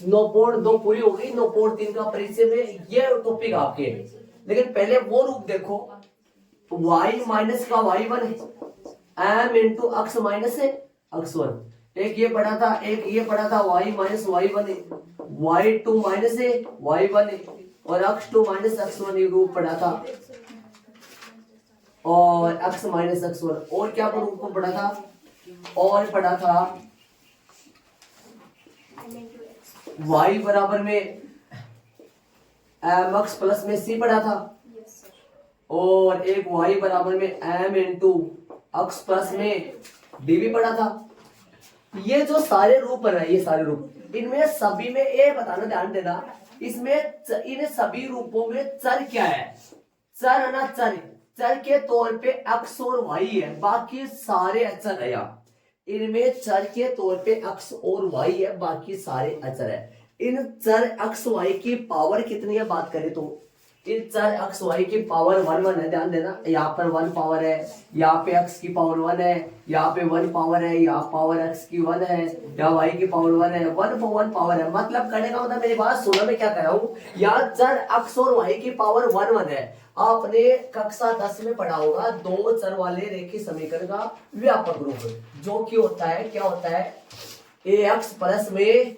9.2 पूरी हो गई, 9.3 का परिचय में ये टॉपिक आपके। लेकिन पहले वो रूप देखो, y माइनस का y1 है, m इंटू अक्स माइनस है x1। एक ये पढ़ा था, एक ये पढ़ा था, y माइनस y1 है, y2 माइनस है y1 है, और x2 माइनस x1 ये रूप पढ़ा था, और x माइनस x1। और क्या रूप को पढ़ा था, और पढ़ा था y बराबर में mx प्लस में c पढ़ा था, और एक y बराबर में m इंटू x प्लस में d भी पढ़ा था। ये जो सारे रूप बना है, ये सारे रूप, इनमें सभी में ये बताना, ध्यान देना, इसमें इन सभी रूपों में चर क्या है, चर है ना, चर के तौर पे x और y है, बाकी सारे अचर है। यहाँ इनमें चर के तौर पे x और y है, बाकी सारे अचर है। इन चर x y की पावर कितनी है बात करें तो, इन चर x y की पावर 1 है, ध्यान देना, यहाँ पर 1 पावर है, यहाँ पे x की पावर 1 है, यहाँ पे 1 पावर है, यहाँ पावर x की 1 है, यहाँ y की पावर 1 है, 1 पावर है। मतलब करने का मतलब, मेरी बात सुना, मैं क्या कर रहा हूँ, यहाँ चर x और y की पावर 1 है। आपने कक्षा 10 में पढ़ा होगा दो चर वाले रेखीय समीकरण का व्यापक रूप, जो कि होता है, क्या होता है, ax प्लस में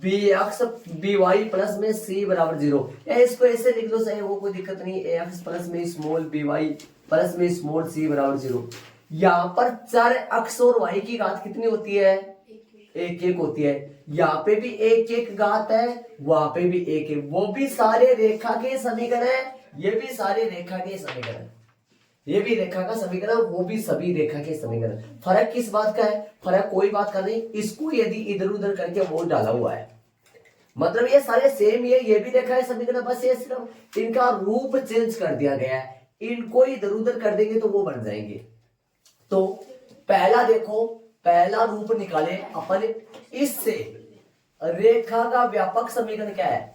bx by प्लस में c बराबर 0। इसको ऐसे लिख दो सही, वो कोई दिक्कत नहीं, ax प्लस में स्मॉल by प्लस में स्मॉल c बराबर 0। यहाँ पर चर x और y की घात कितनी होती है, एक एक होती है। यहाँ पे भी एक एक घात है, वहां पे भी एक एक, वो भी सारे रेखा के समीकरण है, ये भी सारे रेखा के समीकरण, ये भी रेखा का समीकरण, वो भी सभी रेखा के समीकरण। फर्क किस बात का है, फर्क कोई बात का नहीं, इसको यदि इधर उधर करके वो डाला हुआ है, मतलब ये सारे सेम ये भी रेखा है समीकरण, बस ये सिर्फ इनका रूप चेंज कर दिया गया है, इनको इधर उधर कर देंगे तो वो बन जाएंगे। तो पहला देखो, पहला रूप निकाले अपन, इससे रेखा का व्यापक समीकरण क्या है,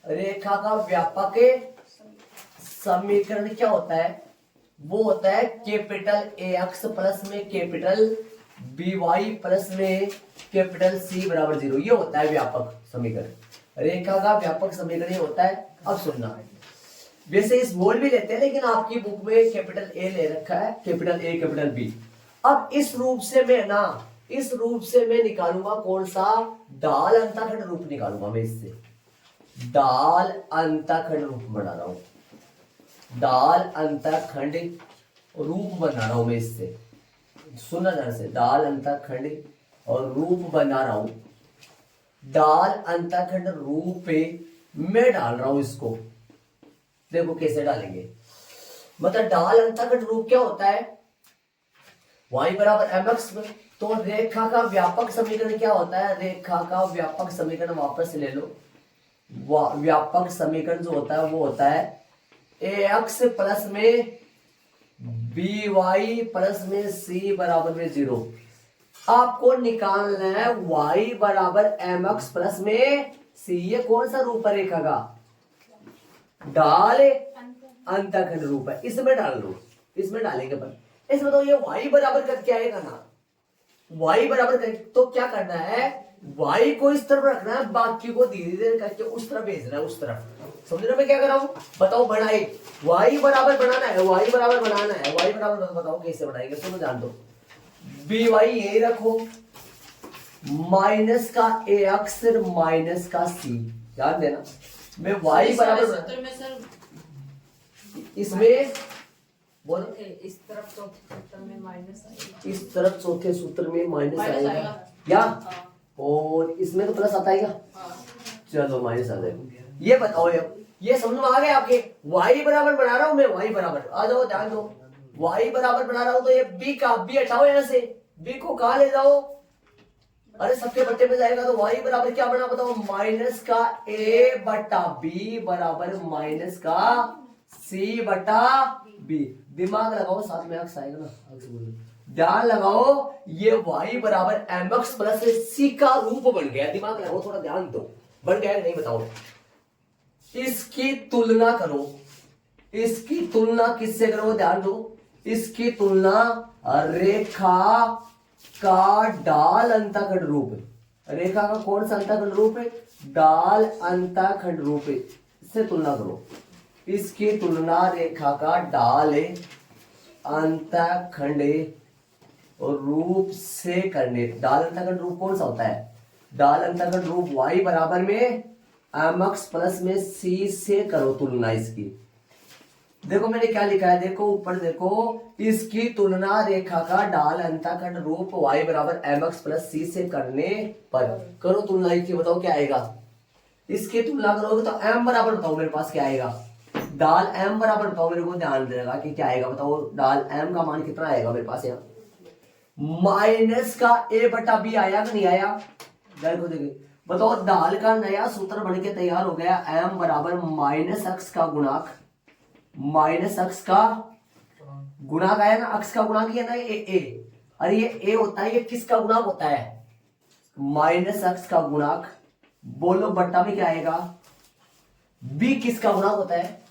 रेखा का व्यापक समीकरण क्या होता है, वो होता है कैपिटल ax प्लस में कैपिटल by प्लस में कैपिटल c बराबर 0। ये होता है व्यापक समीकरण, रेखा का व्यापक समीकरण ये होता है। अब सुनना, वैसे इस बोल भी लेते हैं, लेकिन आपकी बुक में कैपिटल a ले रखा है, कैपिटल a कैपिटल b। अब इस रूप से मैं ना, इस रूप से मैं निकालूंगा कौन सा, दाल अंतःखंड रूप निकालूंगा मैं इससे, दाल अंतःखंड रूप बना रहा हूं, दाल अंतःखंड रूप बना रहा हूं मैं इससे, सुनना ध्यान से, दाल अंतःखंड और रूप बना रहा हूं, दाल अंतःखंड रूप मैं डाल रहा हूं इसको। देखो कैसे डालेंगे, मतलब दाल अंतःखंड रूप क्या होता है, y बराबर mx में, तो रेखा का व्यापक समीकरण क्या होता है, रेखा का व्यापक समीकरण वापस ले लो, व्यापक समीकरण जो होता है वो होता है ax प्लस में by प्लस में c बराबर में 0। आपको निकालना है y बराबर mx प्लस में c। ये कौन सा रूप है रेखा का, डाल अंतःखंड रूप है, इसमें डाल लो, इसमें डालेंगे पर। इसमें तो ये y बराबर करके आएगा ना, y बराबर कर, तो क्या करना है, y को इस तरफ रखना है, बाकी को धीरे धीरे करके उस तरफ भेजना है, उस तरफ। समझ रहे हो मैं क्या कर रहा हूं, बताओ बनाए, y बराबर बनाना है, y बराबर बनाना है, y बराबर बताओ कैसे बनाएंगे, सुनो जान दो, by यही रखो, माइनस का ax माइनस का c, ध्यान देना, मैं y बराबर, इसमें बोलो, इस तरफ चौथे सूत्र में माइनस आएगा, इस तरफ चौथे सूत्र में माइनस आएगा या, और इसमें तो प्लस आता है, चलो माइनस आ जाएगा। ये बताओ, ये समझ में आ गया आपके, y बराबर बना रहा हूं मैं, y बराबर, आ जाओ ध्यान दो, y बराबर बना रहा हूं, तो ये b का b हटाओ, यहां से b को कहा ले जाओ, अरे सबके बट्टे पे जाएगा, तो y बराबर क्या बना बताओ, माइनस का a बटा b बराबर माइनस का c बटा b। दिमाग लगाओ, साथ में अक्स आएगा ना, अक्स बोलो, ध्यान लगाओ, ये y बराबर mx प्लस c का रूप बन गया, दिमाग लगाओ, थोड़ा ध्यान दो, बन गया नहीं बताओ। इसकी तुलना करो, इसकी तुलना किससे करो, ध्यान दो, इसकी तुलना रेखा का डाल अंतःखंड रूप, रेखा का कौन सा अंतःखंड रूप है? डाल अंतःखंड रूप है। इससे तुलना करो, इसकी तुलना रेखा का डाल अंतःखंड रूप से करने। डाल अंतःखंड रूप कौन सा होता है? डाल अंतःखंड रूप y बराबर में mx प्लस में c से करो तुलना इसकी। देखो मैंने क्या लिखा है, देखो ऊपर देखो, इसकी तुलना रेखा का डाल अंतःखंड रूप y बराबर mx प्लस c से करने पर करो तुलना इसकी। बताओ क्या आएगा? इसकी तुलना करोगे तो m बराबर बताओ मेरे पास क्या आएगा? डाल m बराबर बताओ मेरे को, ध्यान देगा कि क्या आएगा। बताओ डाल m का मान कितना आएगा मेरे पास यहाँ? माइनस का a बटा b आया कि नहीं आया? देखो देखिए, बताओ डाल का नया सूत्र बन के तैयार हो गया। m बराबर माइनस अक्स का गुणाक, माइनस अक्स का गुणाक आया ना, अक्स का गुणाक ही है ना ए। अरे ये ए होता है, ये किसका गुणाक होता है? माइनस अक्स का गुणाक। बोलो बट्टा में क्या आएगा? बी किसका गुणाक होता है?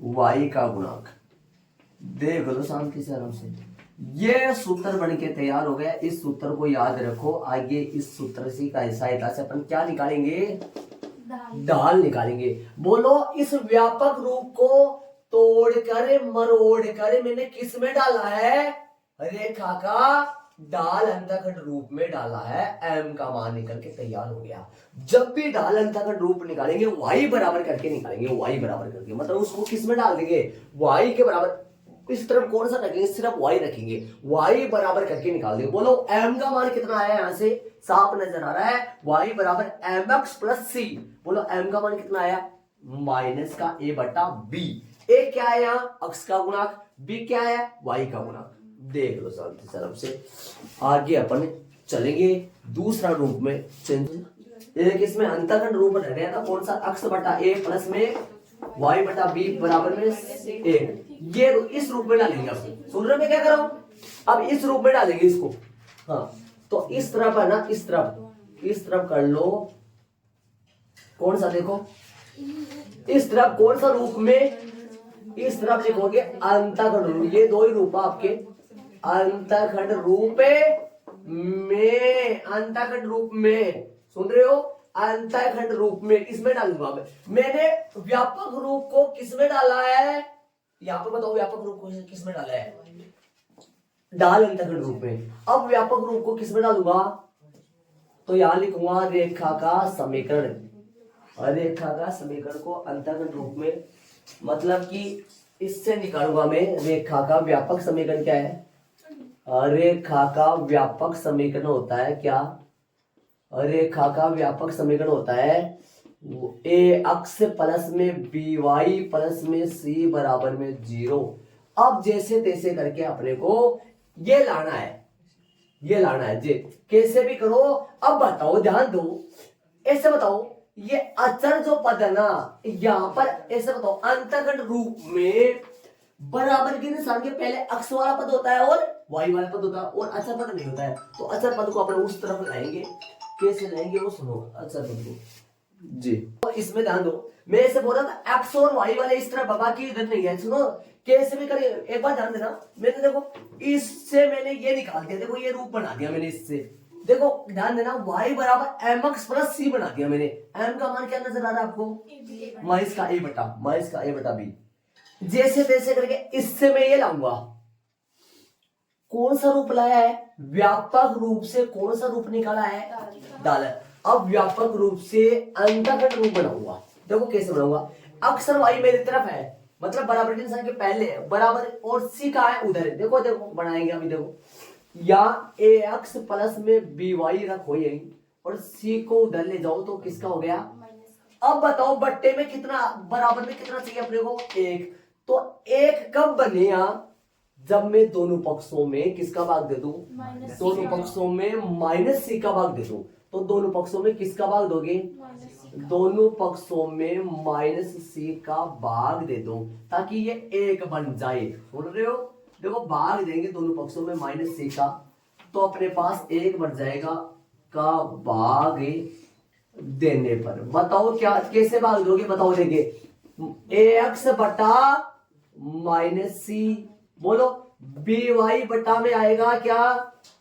वाई का गुणाक। देख लो शांति से आराम से, ये सूत्र बन के तैयार हो गया। इस सूत्र को याद रखो, आगे इस सूत्र से का सहायता से अपन क्या निकालेंगे? ढाल निकालेंगे। बोलो इस व्यापक रूप को तोड़कर मरोड़कर मैंने किस में डाला है? रेखा का डाल अंतःखंड रूप में डाला है। m का मान निकल के तैयार हो गया। जब भी डाल अंतःखंड रूप निकालेंगे y बराबर करके निकालेंगे, y बराबर करके मतलब उसको किस में डाल देंगे? y के बराबर। इस तरफ कौन सा रखेंगे? सिर्फ y रखेंगे, y बराबर करके निकाल देंगे। बोलो m का मान कितना आया? यहां से साफ नजर आ रहा है, y बराबर mx प्लस c। बोलो m का मान कितना आया? माइनस का a बटा b। a क्या है यहाँ? अक्स का गुणाक। b क्या है? y का गुणाक। देख लो शांति से आराम से, आगे अपन चलेंगे दूसरा रूप में चेंज। इसमें अंतःखंड रूप रह गया था कौन सा? अक्स बटा a प्लस में y बटा b बराबर में a। ये इस रूप में डालेंगे। अब सुन रहे मैं क्या कर रहा हूं? अब इस रूप में डालेंगे इसको। हाँ तो इस तरफ है ना, इस तरफ कर लो। कौन सा? देखो इस तरफ कौन सा रूप में? इस तरफ लिखोगे अंतःखंड रूप। ये दो ही रूप आपके अंतःखंड रूप में, अंतःखंड रूप में सुन रहे हो? अंतःखंड रूप में इसमें डालूंगा मैंने व्यापक रूप को किसमें डाला है? यहाँ पर बताओ व्यापक रूप को किसमें डाला है? डाल अंतःखंड रूप में। अब व्यापक रूप को किसमें डालूंगा? तो यहां लिखूंगा रेखा का समीकरण। रेखा का समीकरण को अंतःखंड रूप में, मतलब कि इससे निकालूंगा मैं। रेखा का व्यापक समीकरण क्या है? रेखा का व्यापक समीकरण होता है क्या? रेखा का व्यापक समीकरण होता है ए अक्स प्लस में बी वाई प्लस में सी बराबर में 0। अब जैसे तैसे करके अपने को ये लाना है, ये लाना है जी। कैसे भी करो। अब बताओ, ध्यान दो, ऐसे बताओ, ये अचर जो पद है ना, यहां पर ऐसे बताओ अंतःखंड रूप में बराबर के निशान के पहले अक्स वाला पद होता है और वाई वाला पद होता है, और अचर पद नहीं होता है। तो अचर पद को अपने उस तरफ लाएंगे। कैसे लाएंगे वो सुनो। अचर पद को जी, तो इसमें ध्यान दो, मैं ऐसे बोल रहा था एक्स और वाई वाले इस तरफ, बाकी इधर नहीं है। सुनो कैसे भी करिए, एक बार ध्यान देना। मैंने देखो इससे मैंने ये निकाल दिया, देखो ये रूप बना दिया मैंने इससे। देखो ध्यान देना, y बराबर mx प्लस c बना दिया मैंने। m का मान क्या नजर आ रहा है आपको? माइनस का a बटा b। जैसे तैसे करके इससे मैं ये लाऊंगा। कौन सा रूप लाया है? व्यापक रूप से कौन सा रूप निकाला है? डाल। अब व्यापक रूप से अंतःखंड रूप बनाऊंगा। देखो कैसे बनाऊंगा। अक्सर y मेरी तरफ है, मतलब बराबर की निशान के पहले बराबर, और c का है उधर। देखो देखो बनाएंगे अभी। देखो या ए एक्स प्लस में बी वाई रखो यही, और सी को उधर ले जाओ तो किसका हो गया? अब बताओ बट्टे में कितना, बराबर में कितना चाहिए अपने को? 1। तो 1 कब बनेगा? जब मैं दोनों पक्षों में किसका भाग दे दूं? दोनों पक्षों में माइनस सी का भाग दे दूं। तो दोनों पक्षों में किसका भाग दोगे? दोनों पक्षों में माइनस सी का भाग दे दो, ताकि ये 1 बन जाए। सुन रहे हो? देखो भाग देंगे दोनों पक्षों में माइनस सी का, तो अपने पास 1 बन जाएगा का भाग देने पर। बताओ क्या, कैसे भाग दोगे? बताओ देंगे ए एक्स बटा माइनस सी। बोलो बी वाई बटा में आएगा क्या?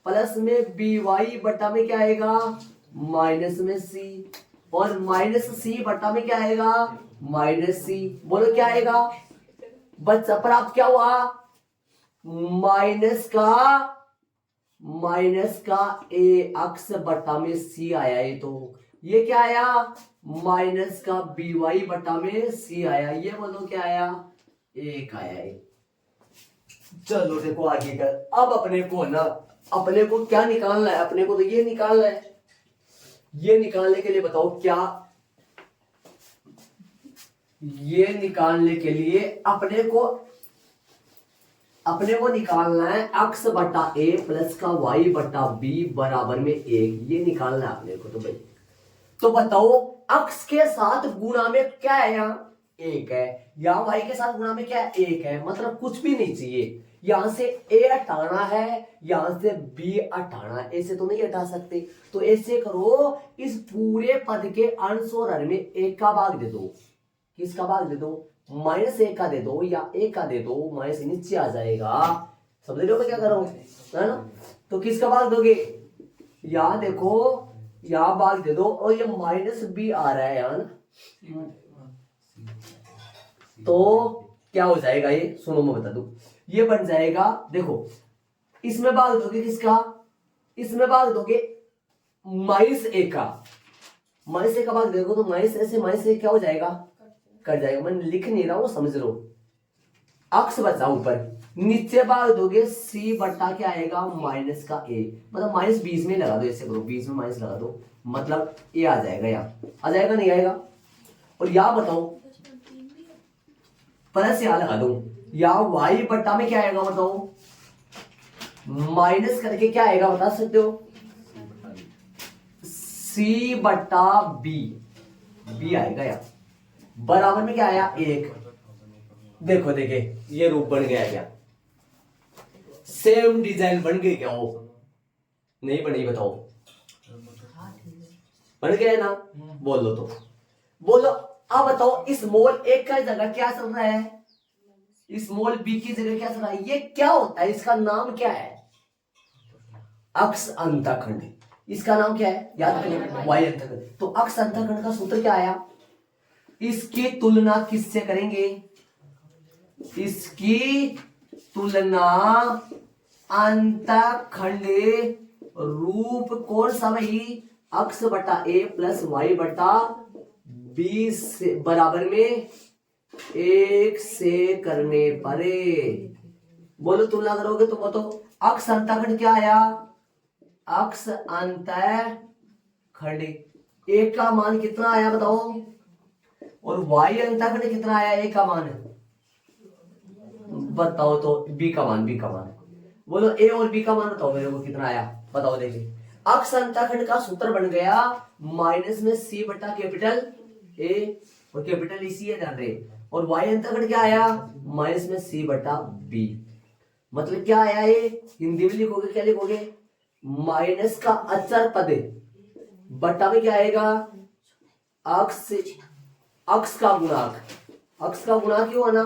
प्लस में बी वाई बटा में क्या आएगा? माइनस में सी, और माइनस सी बटा में क्या आएगा, माइनस सी। बोलो क्या आएगा बच्चा, प्राप्त क्या हुआ, माइनस का ए अक्स बटा में सी आया। ये क्या आया, माइनस का बी वाई बटा में सी आया। ये बोलो क्या आया, एक आया है। चलो देखो आगे कर। अब अपने को क्या निकालना है, अपने को तो ये निकालना है। ये निकालने के लिए बताओ क्या, ये निकालने के लिए अपने को निकालना है अक्स बटा ए प्लस का वाई बटा बी बराबर में एक। ये निकालना है अपने को। तो भाई तो बताओ अक्स के साथ गुणा में क्या है, यहाँ एक है, यहाँ वाई के साथ गुणा में क्या है, एक है। मतलब कुछ भी नहीं चाहिए, यहां से ए हटाना है, यहां से बी हटाना है। ऐसे तो नहीं हटा सकते, तो ऐसे करो, इस पूरे पद के अंश और हर में एक का भाग दे दो। किसका भाग दे दो, माइनस एक का दे दो, या एक का दे दो, माइनस नीचे आ जाएगा। समझ रहे हो मैं क्या कर रहा हूं, है ना। तो किसका भाग दोगे, यहां देखो, यहां भाग दे दो, और ये माइनस बी आ रहा है यहाँ ना। तो क्या हो जाएगा, ये सुनो मैं बता दूं, ये बन जाएगा, देखो इसमें भाग दोगे किसका, इसमें भाग दोगे माइनस एक का, माइनस एक का भाग देखो तो माइनस ऐसे माइनस एक क्या हो जाएगा, कट जाएगा। मैं लिख नहीं रहा हूं, समझ लो। अक्स बचा ऊपर, नीचे भाग दोगे सी बटा क्या आएगा, माइनस का ए। मतलब माइनस बीच में लगा दो, ऐसे करो, बीच में माइनस लगा दो, मतलब ए आ जाएगा, यहाँ आ जाएगा नहीं आएगा। और यहां बताओ प्लस यहां लगा दो, या वाई बट्टा में क्या आएगा बताओ, माइनस करके क्या आएगा बता सकते हो, सी बट्टा बी, बी आएगा यार, बराबर में क्या आया एक। देखो देखे ये रूप बन गया क्या, सेम डिजाइन बन गई क्या, वो नहीं बनी बताओ, बन गया ना, बोलो तो बोलो। अब बताओ स्मॉल एक का जगह क्या चल रहा है, स्मॉल बी की जगह क्या चल रहा है, ये क्या होता है, इसका नाम क्या है, अक्ष अंतःखंड। इसका नाम क्या है, याद करिए, वाई अंतःखंड। तो अक्ष अंतःखंड का सूत्र क्या आया, इसकी तुलना किससे करेंगे, इसकी तुलना अंतःखंड रूप कौन सा भाई, अक्स बटा ए प्लस वाई बटा बी से बराबर में एक से करने पर। बोलो तुलना करोगे तो बताओ अक्स अंतःखंड क्या आया, अक्स अंतःखंड एक का मान कितना आया बताओ, और वाई अंतःखंड कितना आया, ए का मान बताओ। तो बी का मान, बोलो ए और बी का मान बताओ मेरे को कितना आया, बताओ देखिए। अक्ष अंतःखंड का सूत्र बन गया माइनस में सी बटा कैपिटल ए, और कैपिटल इसी है ध्यान रहे, और वाई अंतःखंड क्या आया, माइनस में सी बटा बी। मतलब क्या आया, ये हिंदी में लिखोगे क्या लिखोगे, माइनस का अचर पद बटा में क्या आएगा, अक्ष का गुणांक, अक्ष का गुणांक क्यों आना,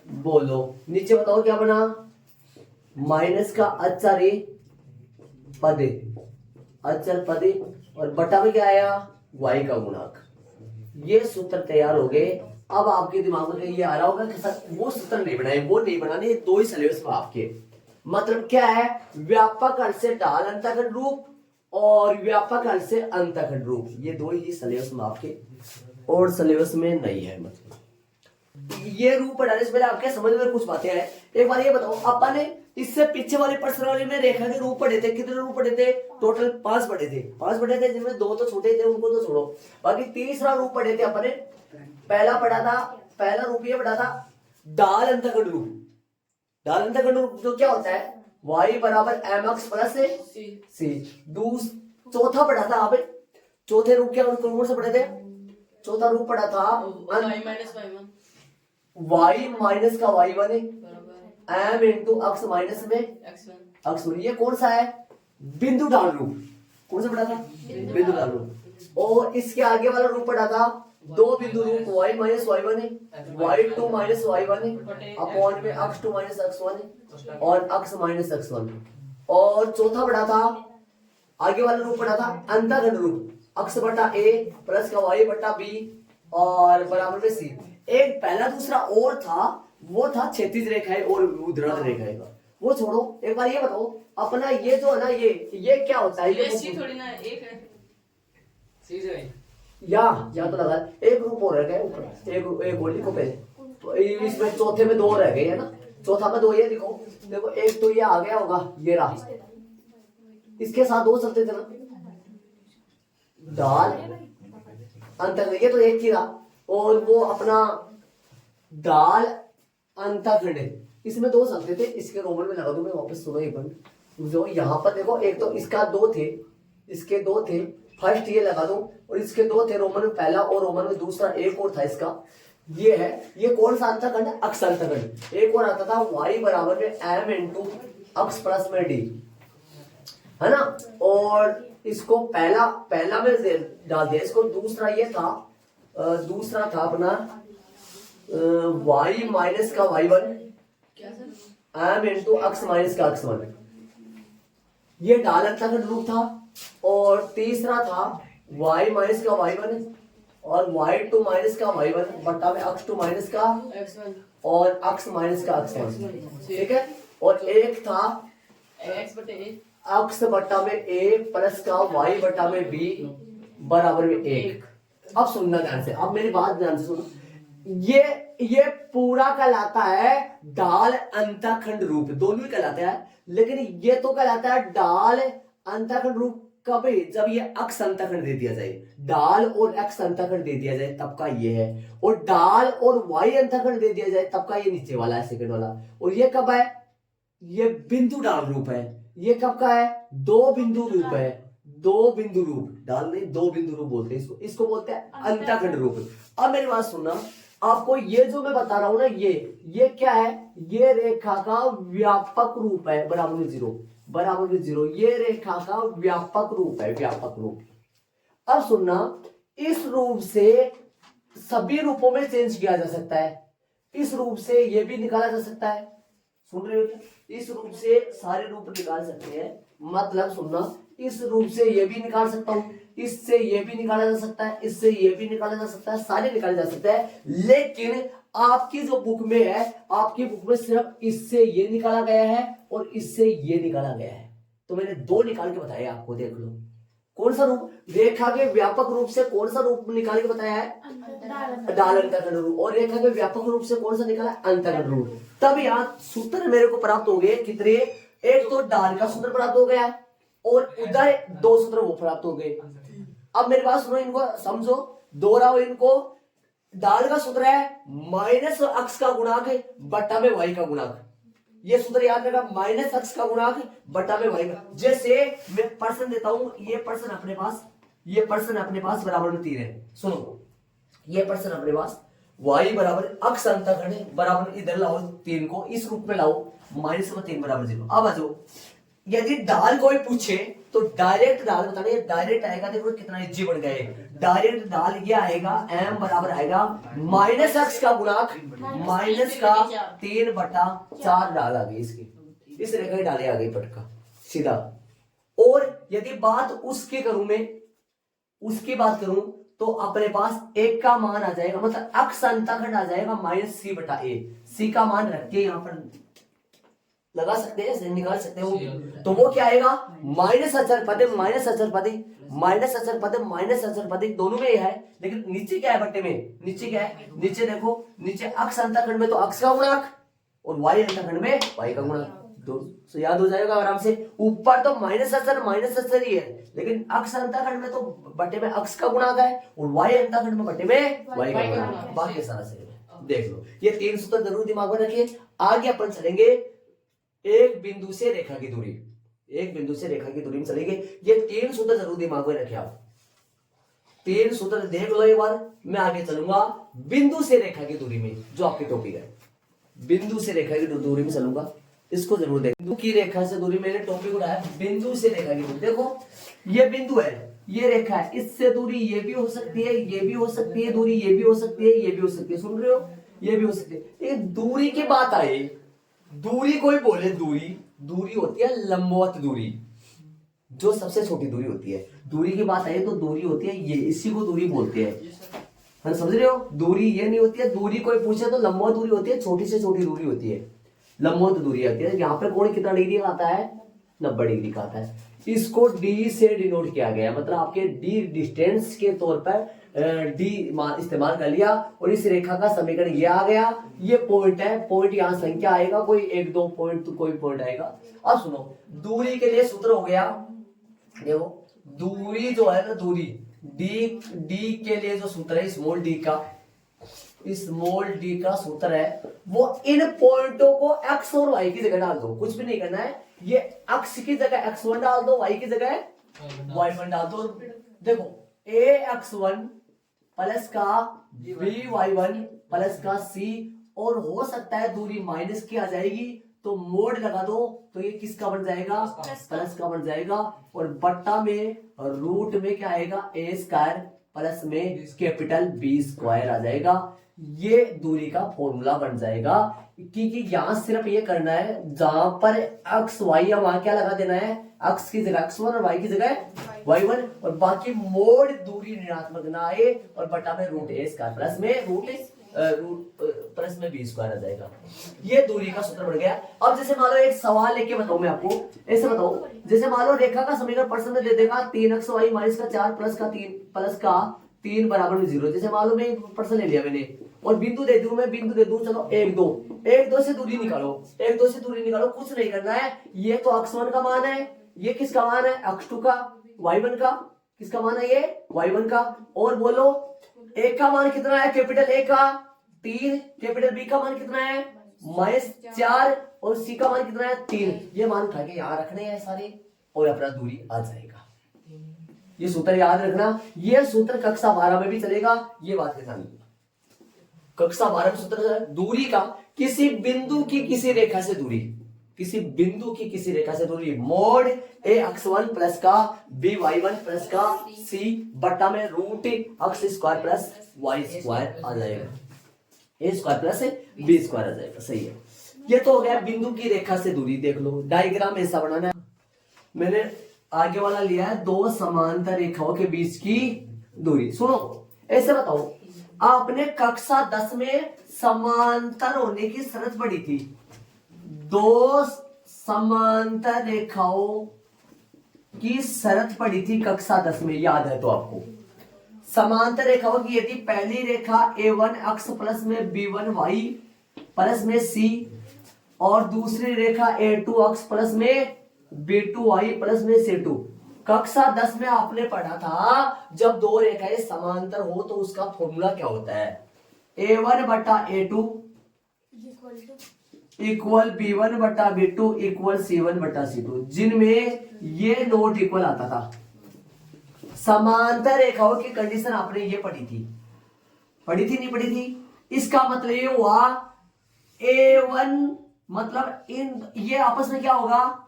बोलो नीचे बताओ क्या बना, माइनस का अचर पद, और बटा में क्या आया, वाई का गुणांक। ये सूत्र तैयार हो गए। अब आपके दिमाग में ये आ रहा होगा कि सर वो सूत्र नहीं बनाए, वो नहीं बनाने, ये दो ही सिलेबस में आपके। मतलब क्या है, व्यापक अर्थ से ढाल अंतःखंड रूप और व्यापक अर्थ से अंतःखंड रूप, ये दो ही सिलेबस में आपके, और सिलेबस में नहीं है। मतलब ये रूप पढ़ाने से पहले आपके समझ में कुछ बातें आए। एक बार ये बताओ, अपन ने इससे पीछे वाले प्रश्नावली में रेखा के रूप पढ़े थे, कितने रूप पढ़े थे, टोटल 5 पढ़े थे, जिनमें 2 तो छोटे थे, उनको तो छोड़ो, बाकी तीसरा रूप पढ़े थे अपन ने। पहला रूप ये पढ़ा था ढाल अंतःखंड रूप। ढाल अंतःखंड रूप जो क्या होता है, y बराबर mx प्लस c। चौथा पढ़ा था आप, चौथे रूप क्या कौन से पढ़े थे, चौथा रूप पढ़ा था y माइनस का y1 m into x minus में x1। ये कौन सा है, बिंदु ढाल रूप। कौन सा पढ़ा था, बिंदु ढाल रूप। और इसके आगे वाला रूप पढ़ा था 2 बिंदु रूप, y minus y1 y2 minus y1 upon में x2 माइनस x1 और x माइनस x1। और चौथा पढ़ा था आगे वाला रूप पढ़ा था अंतःखंड रूप, अक्स बटा ए प्लस का वाई बटा बी और बराबर में सी। एक पहला दूसरा और था, वो था क्षैतिज रेखाएं और उद्धरण रेखाएं का, वो छोड़ो। एक बार ये बताओ अपना ये जो है ना ये क्या होता है? ये सी थोड़ी ना एक है, सी जो है या तो लगा एक ग्रुप और रह गए ऊपर, एक गोली को पहले तो इसमें चौथे में 2 रह गए है ना, चौथा में 2 ये देखो एक तो ये आ गया होगा, ये रहा, इसके साथ 2 चलते थे ना, दाल अंतर, ये तो एक ही रहा, और वो अपना दाल अंतःखंड है, इसमें 2 चलते थे। इसके रोमन में लगा दूं मैं वापस, सुनो एक बार जो यहाँ पर देखो, एक तो इसका 2 थे, इसके 2 थे, फर्स्ट ये लगा दो, और इसके 2 थे, रोमन में पहला और रोमन में दूसरा, एक और था इसका, ये है, ये कौन सा अंतःखंड है? अक्ष अंतःखंड। एक और आता था y बराबर में m इंटू अक्ष प्लस में d, है ना, और इसको पहला में डाल दिया, इसको दूसरा ये था, दूसरा था अपना y माइनस का y1 m इंटू अक्ष माइनस का अक्ष1, ये डाल अंतःखंड रूप था। और तीसरा था y माइनस का y1 और y2 माइनस का y1 बटा में अक्ष 2 माइनस का x1 और अक्ष माइनस का अक्ष1, ठीक है। और एक था x बटे a अक्ष बटा में a प्लस का y बटा में b बराबर में 1। अब सुनना ध्यान से, अब मेरी बात ध्यान से सुनो, ये पूरा कहलाता है डाल अंतःखंड रूप, दोनों ही कहलाता है, लेकिन ये तो कहलाता है डाल अंतःखंड रूप कभी, जब ये अक्ष अंतःखंड दे दिया जाए, डाल और अक्ष अंतःखंड दे दिया जाए तब का ये है, और डाल और वाई अंतःखंड दे दिया जाए तब का ये नीचे वाला है, सेकंड वाला। और ये कब है? ये बिंदु डाल रूप है। ये कब का है? 2 बिंदु रूप है, 2 बिंदु रूप, डाल नहीं 2 बिंदु रूप बोलते हैं इसको बोलते हैं अंतःखंड रूप। अब मेरी बात सुनना, आपको ये जो मैं बता रहा हूं ना, ये क्या है? ये रेखा का व्यापक रूप है, बराबर में 0 बराबर में 0, ये रेखा का व्यापक रूप है, व्यापक रूप। अब सुनना, इस रूप से सभी रूपों में चेंज किया जा सकता है, इस रूप से ये भी निकाला जा सकता है, सुन रहे हो क्या? इस रूप से सारे रूप निकाल सकते हैं, मतलब सुनना, इस रूप से ये भी निकाल सकता हूं, इससे ये भी निकाला जा सकता है, इससे ये भी निकाला जा सकता है, सारे निकाले जा सकते हैं। लेकिन आपकी जो बुक में है, आपकी बुक में सिर्फ इससे ये निकाला गया है और इससे ये निकाला गया है, तो मैंने 2 निकाल के बताया आपको, देख लो कौन सा रूप, रेखा के व्यापक रूप से कौन सा रूप निकाल के बताया है? डाल अंतःखंड रूप। और रेखा के व्यापक रूप से कौन सा निकाला? अंतःखंड रूप। तब यहाँ सूत्र मेरे को प्राप्त हो गए कितने? एक तो डाल का सूत्र प्राप्त हो गया और उधर 2 सूत्र वो प्राप्त हो गए। अब मेरी बात सुनो, इनको समझो, दोहराओ इनको। डाल का सूत्र है माइनस अक्ष का गुणांक बटा में वाई का गुणांक, ये सूत्र याद रखना, माइनस अक्ष का गुणांक बटा में वाई का। जैसे मैं पर्सन देता हूं, ये पर्सन अपने पास, ये पर्सन अपने पास बराबर में 3 है, सुनो, ये पर्सन अपने पास y बराबर अक्ष अंतःखंड बराबर, इधर लाओ 3 को, इस रूप में लाओ, माइनस में 3 बराबर 0। अब आ जाओ, यदि डाल कोई पूछे तो डायरेक्ट डाल बताना, ये डायरेक्ट आएगा, देखो कितना इजी बन गए, डायरेक्ट डाल ये आएगा, m बराबर आएगा माइनस अक्ष का गुणांक माइनस का 3 बटा 4 डाल आ गई इसकी, इस रेखा की डाले आ गई पटका सीधा। और यदि बात उसकी करूं मैं, उसकी बात करूं तो अपने पास 1 का मान आ जाएगा, मतलब अक्ष अंतःखंड आ जाएगा माइनस सी बटा ए, सी का मान रख के यहाँ पर लगा सकते हैं, निकाल सकते हैं वो, तो वो क्या आएगा? माइनस अचर पद माइनस अचर पद माइनस अचर पद माइनस अचर पद, दोनों में ये है, लेकिन नीचे क्या है बट्टे में? नीचे क्या है? नीचे देखो, नीचे अक्ष अंतःखंड में तो अक्ष का गुणांक और वाई अंतःखंड में वाई का गुणांक, तो याद हो जाएगा आराम से। ऊपर तो माइनस अचर ही है, लेकिन अक्ष अंतःखंड में तो बट्टे में अक्ष का गुणांक है और वाई अंतःखंड में बट्टे में वाई का गुणांक, बाकी सारा सही है। देख लो, ये 3 सूत्र जरूर दिमाग में रखिए। आगे अपन चलेंगे एक बिंदु से रेखा की दूरी, एक बिंदु से रेखा की दूरी में चलेंगे। ये 3 सूत्र जरूर दिमाग में रखिए आप, 3 सूत्र देख लो एक बार। मैं आगे चलूंगा बिंदु से रेखा की दूरी में, जो आपकी टॉपिक है, बिंदु से रेखा की दूरी में चलूंगा, इसको जरूर देख। बिंदु की रेखा से दूरी, मैंने टॉपिक उठाया बिंदु से रेखा की दूरी। देखो ये बिंदु है, ये रेखा है, इससे दूरी ये भी हो सकती है, ये भी हो सकती है दूरी, ये भी हो सकती है, ये भी हो सकती है, सुन रहे हो, ये भी हो सकती है। एक दूरी की बात आई, दूरी कोई बोले, दूरी होती है लंबवत दूरी, जो सबसे छोटी दूरी होती है। दूरी की बात आई तो दूरी होती है ये, इसी को दूरी बोलते हैं, समझ रहे हो। दूरी ये नहीं होती है, दूरी कोई पूछे तो लंबवत दूरी होती है, छोटी से छोटी दूरी होती है, लंबवत दूरी आती है। यहाँ पे कोण कितना डिग्री का आता है, 90 डिग्री का आता है। इसको डी से डिनोट किया गया है, मतलब आपके डी डिस्टेंस के तौर पर डी इस्तेमाल कर लिया, और इस रेखा का समीकरण ये आ गया। ये पॉइंट है, पॉइंट यहाँ संख्या आएगा, कोई 1-2 पॉइंट तो कोई पॉइंट आएगा। अब सुनो, दूरी के लिए सूत्र हो गया, देखो दूरी जो है ना, दूरी डी के लिए जो सूत्र है स्मॉल डी का सूत्र है, वो इन पॉइंटों को एक्स और वाई की जगह डाल दो, कुछ भी नहीं करना है। ये एक्स की जगह x1 डाल दो, y की जगह y1 डाल दो। देखो ax1 प्लस का by1 प्लस का c, और हो सकता है दूरी माइनस की आ जाएगी तो मोड लगा दो, तो ये किसका बन जाएगा, प्लस का बन जाएगा। और बट्टा में रूट में क्या आएगा, a स्क्वायर प्लस में कैपिटल B स्क्वायर आ जाएगा। ये दूरी का फॉर्मूला बन जाएगा, क्योंकि यहां सिर्फ ये करना है, जहां पर x y या वहां क्या लगा देना है, x की जगह x1 और y की जगह y1, और बाकी मोड दूरी ऋणात्मक ना आए, और बटा में रूट a स्क्वायर प्लस में रूट प्लस में b स्क्वायर आ जाएगा। ये दूरी का सूत्र बन गया। अब जैसे मान लो एक सवाल लेके बताऊं मैं आपको, ऐसे बताओ, जैसे मान लो रेखा का समीकरण प्रश्न में दे देगा 3xy माइनस का 4 प्लस का 3 बराबर में 0। जैसे मान लो मैं प्रश्न ले लिया मैंने, और बिंदु दे दूं, मैं बिंदु दे दूं, चलो 1-2 से दूरी निकालो, 1-2 से दूरी निकालो, कुछ नहीं करना है। ये तो x1 का मान है, ये किसका मान है, x2 का, y1 का, किसका मान है, ये y1 का। और बोलो a का मान कितना है, कैपिटल A का 3, कैपिटल B का मान कितना है -4, और C का मान कितना है 3। ये मान उठा के यहाँ रखने हैं सारे, और अपना दूरी आ जाएगा। ये सूत्र याद रखना, ये सूत्र कक्षा 12 में भी चलेगा, ये बात के ध्यान। कक्षा 12 में सूत्र दूरी का, किसी बिंदु की किसी रेखा से दूरी, किसी बिंदु की किसी रेखा से दूरी, मोड ax1 प्लस का by1 प्लस का c बट्टा में root x square plus y square आ जाएगा, a square plus b square आ जाएगा। सही है, ये तो हो गया बिंदु की रेखा से दूरी। देख लो डायग्राम ऐसा बनाना है, मैंने आगे वाला लिया है, दो समांतर रेखाओं के बीच की दूरी। सुनो ऐसे बताओ, आपने कक्षा 10 में समांतर होने की शर्त पढ़ी थी, दो समांतर रेखाओं की शर्त पढ़ी थी कक्षा 10 में, याद है तो आपको। समांतर रेखाओं की यदि पहली रेखा a1 x प्लस में b1 y प्लस में c, और दूसरी रेखा a2 x प्लस में b2 y प्लस में c2। कक्षा 10 में आपने पढ़ा था, जब दो रेखाएं समांतर हो तो उसका फॉर्मूला क्या होता है, a1 बटा a2 इक्वल b1 बटा b2 इक्वल c1 बटा c2, जिनमें ये नोट इक्वल आता था। समांतर रेखाओं की कंडीशन आपने ये पढ़ी थी, नहीं पढ़ी थी। इसका मतलब ये हुआ a1 मतलब इन ये आपस में क्या होगा,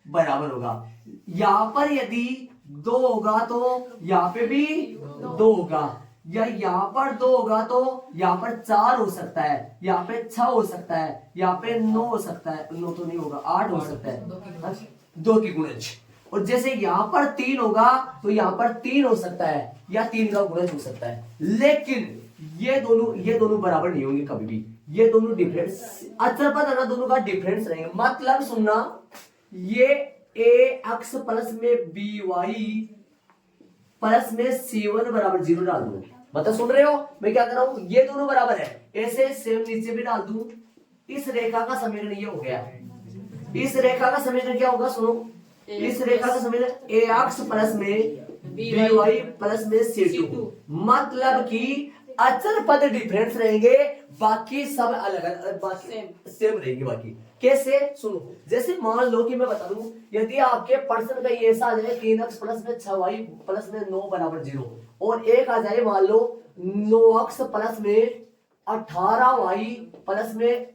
बराबर होगा। यहां पर यदि 2 होगा तो यहां पे भी 2 होगा, या यहां पर 2 होगा तो यहां पर 4 हो सकता है, यहां पे 6 हो सकता है, यहां पे 9 हो सकता है, 9 तो नहीं होगा, 8 हो सकता है, 2 की गुणज। और जैसे यहां पर 3 होगा तो यहां पर 3 हो सकता है, या 3 का गुणज हो सकता है। लेकिन ये दोनों बराबर नहीं होंगे कभी भी, ये दोनों डिफरेंस, अचर पद ना, दोनों का डिफरेंस रहेंगे। मतलब सुनना, ये ax प्लस में by प्लस में c1 बराबर 0 डाल दूं, मतलब सुन रहे हो मैं क्या कर रहा हूं, ये दोनों बराबर है, ऐसे सेम नीचे भी डाल दूं। इस रेखा का समीकरण ये हो गया, इस रेखा का समीकरण क्या होगा, सुनो, इस रेखा का समीकरण ax प्लस में by प्लस में c2। मतलब कि अचर पद डिफरेंस रहेंगे, बाकी सब अलग बाकी सेम रहेंगे। बाकी कैसे, सुनो, जैसे मान लो कि मैं बता दूं, यदि आपके प्रश्न का ये ऐसा आ जाए 3x प्लस में 6y प्लस में 9 बराबर 0, और एक आ जाए मान लो 9x प्लस में 18y प्लस में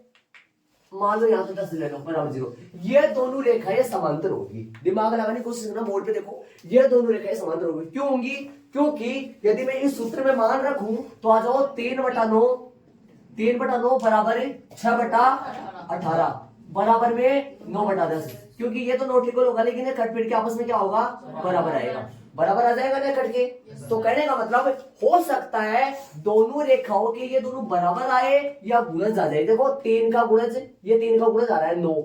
मान लो यहाँ पे 10 ले लो बराबर 0, ये दोनों रेखाएं समांतर होगी। दिमाग लगाने की कोशिश करना, बोर्ड पे देखो, ये दोनों रेखाएं समांतर होगी। क्यों होंगी, क्योंकि यदि मैं इस सूत्र में मान रखूं तो आ जाओ 3/9 बराबर 6/18 बराबर में 9/10, क्योंकि ये तो नॉट इक्वल होगा, लेकिन ये कट पीट के आपस में क्या होगा, बराबर आएगा, बराबर आ जाएगा ना कट के। तो कहने का मतलब हो सकता है दोनों रेखाओं के ये दोनों बराबर आए या गुणज आ जाए। देखो 3 का गुणज, ये 3 का गुणज आ रहा है 9,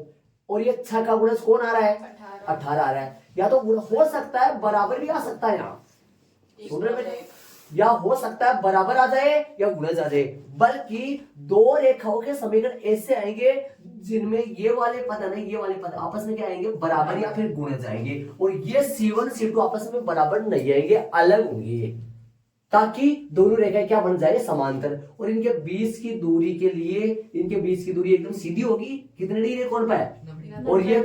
और ये 6 का गुणज कौन आ रहा है, 18 आ रहा है। या तो हो सकता है बराबर भी आ सकता है यहाँ, सुन रहे बेटे, या हो सकता है बराबर आ जाए या गुणज आ जाए। बल्कि दो रेखाओं के समीकरण ऐसे आएंगे जिनमें ये वाले पद नहीं, ये वाले पद आपस में क्या आएंगे, बराबर या फिर गुणज आएंगे। और ये C1 C2 आपस में बराबर नहीं आएंगे, अलग होंगे, ताकि दोनों रेखाएं क्या बन जाए, समांतर। और इनके बीच की दूरी के लिए, इनके बीच की दूरी एकदम सीधी होगी, कितने डिग्री कौन पाए, और ये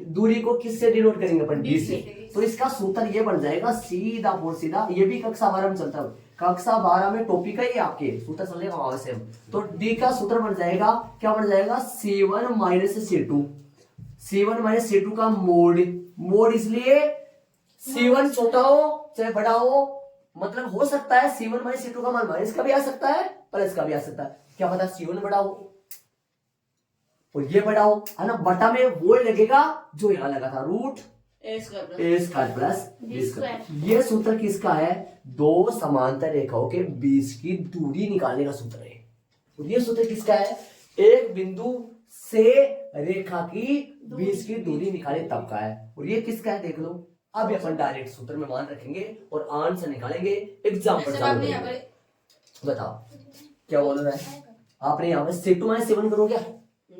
दूरी को किससे डिनोट करेंगे अपन, डी से। तो इसका सूत्र ये बन जाएगा सीधा और सीधा, ये भी कक्षा 12 में चलता है, कक्षा 12 में टॉपिक है ये आपके, सूत्र चलेगा वहां से। तो डी का सूत्र बन जाएगा, क्या बन जाएगा, C1 minus C2, C1 minus C2 का मोड, मोड इसलिए C1 छोटा हो चाहे बड़ा हो, मतलब हो सकता है C1 माइनस C2 का मान माइनस का भी आ सकता है, प्लस का भी आ सकता है, क्या पता C1 बड़ा हो और ये बड़ा हो, है ना। बटा में वो लगेगा जो यहां लगा था, रूट ए स्क्वायर प्लस बी स्क्वायर। ये सूत्र किसका है, दो समांतर रेखाओं के बीच की दूरी निकालने का सूत्र है। तो ये सूत्र किसका है, एक बिंदु से रेखा की बीच की दूरी निकाले तब का है। और ये किसका है देख लो, अब अपन डायरेक्ट सूत्र में मान रखेंगे और आंसर निकालेंगे। एग्जाम्पल चालू करेंगे, बताओ क्या बोल रहा है आपने, यहाँ पे C2 माइनस C1 करो क्या,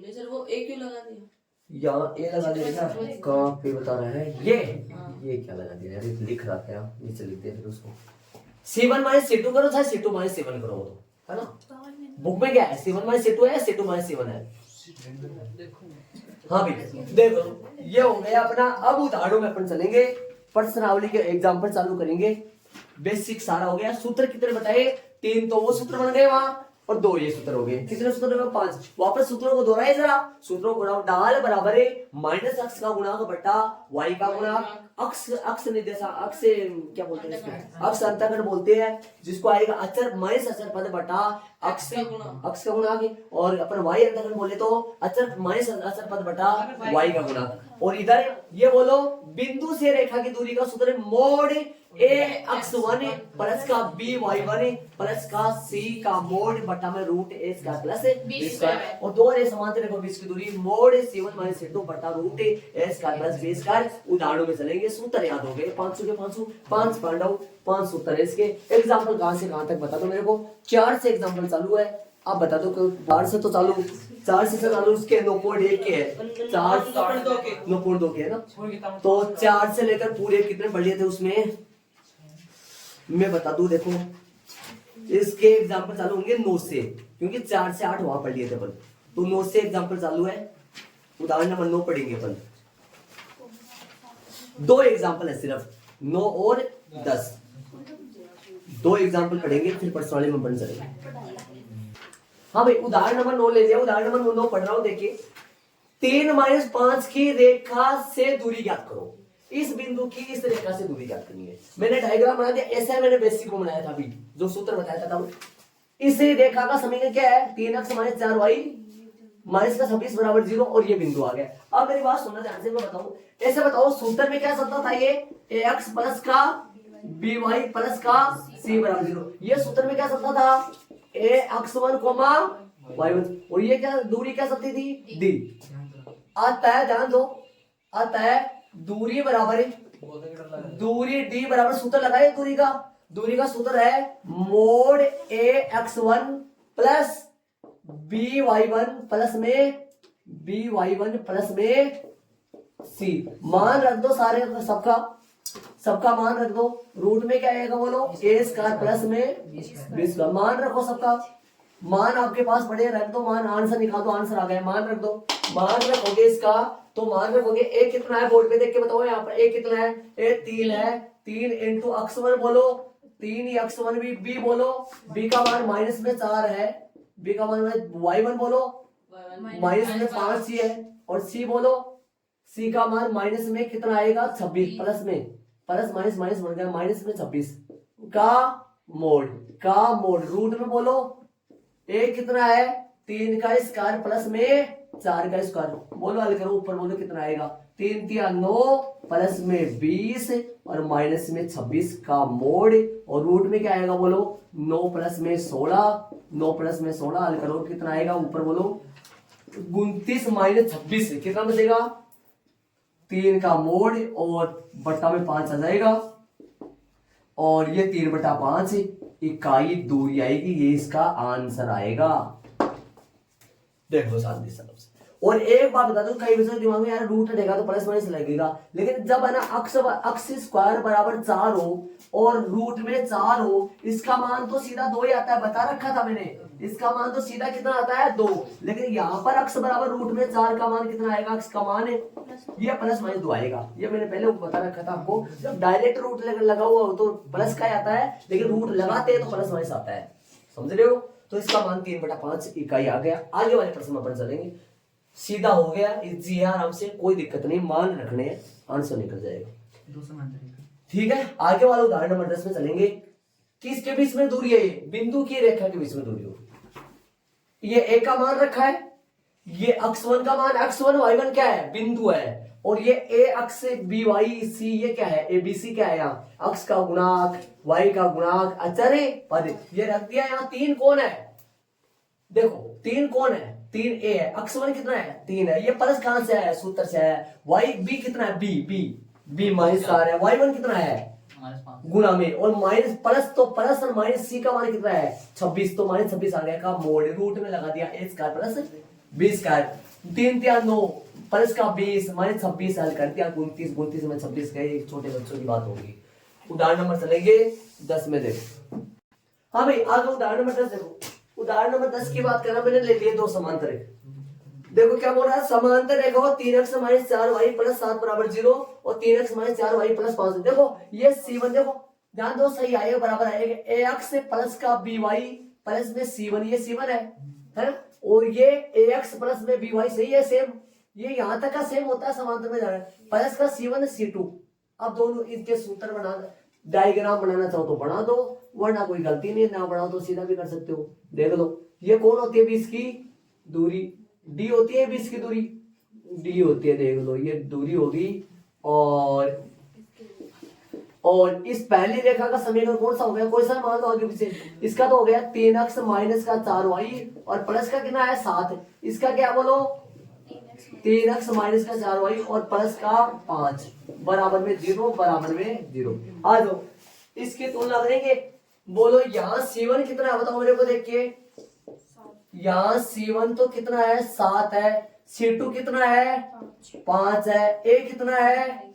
सर वो एक क्यों लगा दिया, यहाँ ए लगा दिया क्या, कहाँ पे बता रहा है ये क्या लगा दिया यार, लिख रहा था नीचे लिख दिया, फिर उसको C1 माइनस C2 करो चाहे C2 माइनस C1 करो, वो तो है ना, बुक में क्या है, C1 माइनस C2 है, C2 माइनस C1 है। हाँ भाई देखो ये हो गया अपना। अब उदाहरणों में अपन चलेंगे, प्रश्नावली के एग्जाम्पल चालू करेंगे, बेसिक सारा हो गया। सूत्र कितने बताए, 3 तो वो सूत्र बन गए वहां, और 2 ये सूत्र हो गए, कितने सूत्र हो गए, 5। वापस सूत्रों को दोहराए जरा, सूत्रों को डाल बराबर है माइनस अक्स का गुणांक बटा वाई का गुणांक, अक्स निर्देशांक, अक्स क्या बोलते हैं इसको, अक्स अंतःगण बोलते हैं, जिसको आएगा अचर माइनस अचर पद बटा अक्स का गुणांक, और अपन वाई अंतःगण बोले तो अचर माइनस अचर पद बटा वाई का गुणांक। और इधर ये बोलो बिंदु से रेखा की दूरी का सूत्र मोड ax1 प्लस का by1 प्लस का c का मोड बटा में root a square plus b square. और दो रे समांतर रेखाओं के बीच की दूरी मोड C1 माइनस C2 बटा root a square plus b square. उदाहरणों में चलेंगे, सूत्र याद हो गए 500 के 500, 5 पांडव 5 सूत्र है इसके। एग्जांपल कहां से कहां तक बता दो मेरे को, 4 से एग्जांपल चालू है, आप बता दो 4 से तो चालू, 4 से चालू उसके 9.1 के है, 9.2 के है ना। तो 4 से लेकर पूरे कितने बढ़ लिए थे उसमें, मैं बता दूं, देखो इसके एग्जांपल चालू होंगे 9 से, क्योंकि 4 से 8 वहां पढ़ लिए थे अपन, तो 9 से एग्जांपल चालू है। उदाहरण नंबर 9 पढ़ेंगे अपन, 2 एग्जांपल है सिर्फ, 9 और 10, 2 एग्जांपल पढ़ेंगे, फिर पर्सनली में बन जाएगा। हाँ भाई उदाहरण नंबर 9 ले लिया, उदाहरण नंबर 9 पढ़ रहा हूं, देखिए 3 माइनस 5 की रेखा से दूरी ज्ञात करो। इस बिंदु की इस रेखा से दूरी ज्ञात करनी है। मैंने डायग्राम बना दिया, ऐसा मैंने बेसिक को बनाया था अभी, जो सूत्र बताया था। इस रेखा का समीकरण क्या है, 3x माइनस 4y माइनस का 26 बराबर 0, और ये बिंदु आ गया। अब मेरी बात सुनना ध्यान से, मैं बताऊं, ऐसे बताओ सूत्र में क्या चलता था, ये ax प्लस का by प्लस का c बराबर 0, ये सूत्र में क्या चलता था, ax1 y1, और ये क्या दूरी क्या चलती थी, d। आता है ध्यान दो, आता है दूरी बराबर है, दूरी d बराबर, सूत्र लगाए दूरी का सूत्र है mode ax1 plus by1 plus में c। मान रख दो सारे, सबका मान रख दो, रूट में क्या आएगा बोलो, a स्क्वायर प्लस में b स्क्वायर। मान रखो सबका, मान आपके पास पड़े, रख दो मान, आंसर निकाल दो, आंसर आ गया, मान रख दो। मान रखोगे इसका, तो मान रखोगे ए कितना है, बोर्ड पे देख के बताओ, यहाँ पर ए कितना है, ए 3 है, 3 इंटू x1 बोलो, 3 ही x1 भी, b बोलो, b का मान माइनस में 4 है, b का मान y1 बोलो माइनस में 5 ही है, और c बोलो, c का मान माइनस में कितना आएगा 26, प्लस में प्लस माइनस माइनस बन गया माइनस में 26 का मोड, रूट में बोलो ए कितना है, 3 का स्क्वायर प्लस में 4 का स्क्वायर, बोलो हल करो, ऊपर बोलो कितना आएगा, 3 तिया 9 प्लस में 20 और माइनस में 26 का मोड, और रूट में क्या आएगा बोलो 9 प्लस में 16, 9 प्लस में 16 हल करो कितना आएगा, ऊपर बोलो 29 माइनस 26 कितना बचेगा 3 का मोड और बट्टा में 5 आ जाएगा, और ये 3/5 इकाई दूरी आएगी, ये इसका आंसर आएगा। देखो शांति से। और एक बात बता दो, कई बच्चों के दिमाग में यार रूट हटेगा तो प्लस माइनस लगेगा, लेकिन जब है ना अक्स स्क्वायर बराबर 4 हो और रूट में 4 हो, इसका मान तो सीधा 2 ही आता है, बता रखा था मैंने, इसका मान तो सीधा कितना आता है 2, लेकिन यहाँ पर अक्स बराबर रूट में 4 का मान कितना आएगा, अक्स का मान है ये प्लस माइनस 2 आएगा, ये मैंने पहले बता रखा था आपको। जब डायरेक्ट रूट लगा हुआ हो तो प्लस का आता है, लेकिन रूट लगाते हैं तो प्लस माइनस आता है, समझ रहे हो। तो इसका मान 3/5 इकाई आ गया। आगे वाले प्रश्न में अपन चलेंगे, सीधा हो गया, इजी है, आराम से, कोई दिक्कत नहीं, मान रखने हैं, आंसर निकल जाएगा। ठीक है, आगे वाला उदाहरण नंबर 10 में चलेंगे। किसके बीच में दूरी है, ये बिंदु की रेखा के बीच में दूरी हो, ये ए का मान रखा है, ये x1 का मान, x1 y1 क्या है बिंदु है, और ये ए अक्ष से बी वाई सी ये क्या है, ए बी सी क्या है, यहाँ अक्ष का गुणांक y का गुणांक अचर पद, ये रख दिया। यहाँ 3 कौन है, देखो 3 कौन है, 3 ए है, x1 कितना है 3 है, ये प्लस कहां से है, सूत्र से है, y b कितना है b माइनस 4 है, y1 कितना है गुना में, और माइनस प्लस तो प्लस और माइनस सी का मान कितना है 26, तो माइनस 26 आ गया का मोड, रूट में लगा दिया a square plus b square, 3 तिया 9 प्लस का 20 माइनस 26 हल कर दिया 29 में 26 गए, छोटे बच्चों की बात होगी। उदाहरण नंबर चलेंगे 10 में, देखो हाँ भाई आगे उदाहरण नंबर 10 देखो, उदाहरण नंबर 10 की बात करना, मैंने ले लिए 2 समांतर रेखा। देखो क्या बोल रहा है, समांतर रेखा हो 3x माइनस 4y प्लस 7 बराबर 0 और 3x माइनस 4y प्लस 5। देखो ये C1, देखो ध्यान दो सही आएगा, बराबर आएगा ax से प्लस का by प्लस में C1, ये C1 है ना, और ये ax प्लस में by सही है, सेम, ये यहां तक का सेम होता है, समांतर में जा रहा है, प्लस का C1 C2। अब दोनों इनके सूत्र बना, डायग्राम बनाना चाहो तो बना दो, वरना कोई गलती नहीं, ना बनाओ तो सीधा भी कर सकते हो। देख लो ये कौन होती है बीच की दूरी, डी होती है बीच की दूरी, डी होती है, देख लो ये दूरी होगी, और इस पहली रेखा का समीकरण कौन सा हो गया, कोई सा मान लो आगे पीछे, इसका तो हो गया 3x माइनस का 4y और प्लस का कितना है 7, इसका क्या बोलो 3x माइनस का 4y और प्लस का 5 बराबर में 0 बराबर में 0। आ जाओ इसकी तुलना करेंगे, बोलो यहाँ C1 कितना है बताओ मेरे को देख के, यहाँ C1 तो कितना है 7 है, C2 कितना है 5 है, A कितना है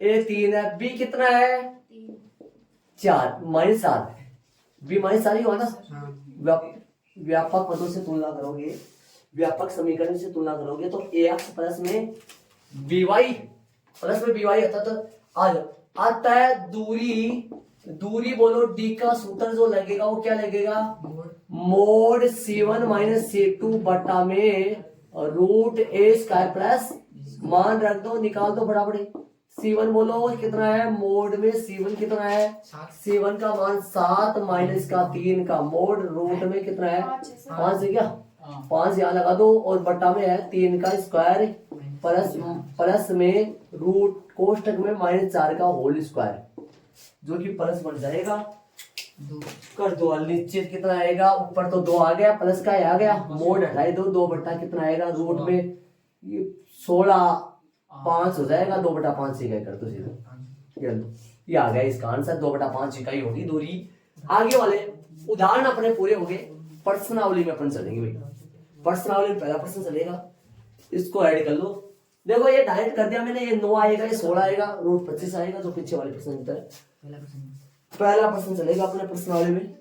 A 3 है, B कितना है 4 माइनस 7 है, B माइनस 4 ही हुआ ना। व्यापक पदों से तुलना करोगे, व्यापक समीकरण से तुलना करोगे तो ax प्लस में by आता, तो आता है दूरी बोलो d का सूत्र जो लगेगा वो क्या लगेगा, मोड C1 माइनस C2 बटा में रूट a स्क्वायर प्लस, मान रख दो निकाल दो बराबर, C1 बोलो कितना है, मोड में C1 कितना है, C1 का मान 7 माइनस का 3 का मोड, रूट में कितना है 5 है क्या, 5 यहाँ लगा दो, और बट्टा में है 3 का स्क्वायर प्लस में रूट कोष्टक में -4 का होल स्क्वायर, जो कि प्लस बन जाएगा, कर दो नीचे कितना आएगा, ऊपर तो 2 आ गया, प्लस का आ गया, मोड हटाई दो, 2 बट्टा कितना आएगा, रूट में ये 16 5 हो जाएगा, 2/5 इकाई कर दो सीधा, ये आ गया इसका आंसर, 2/5 इकाई होगी दूरी। आगे वाले उदाहरण अपने पूरे हो गए, प्रश्नावली में अपन चलेंगे भाई, प्रश्नावली में पहला प्रश्न चलेगा, इसको ऐड कर लो। देखो ये डायरेक्ट कर दिया मैंने, ये 9 आएगा, ये 16 आएगा, रूट 25 आएगा, जो पीछे वाले प्रश्न होता है। पहला प्रश्न चलेगा अपने प्रश्नावली में,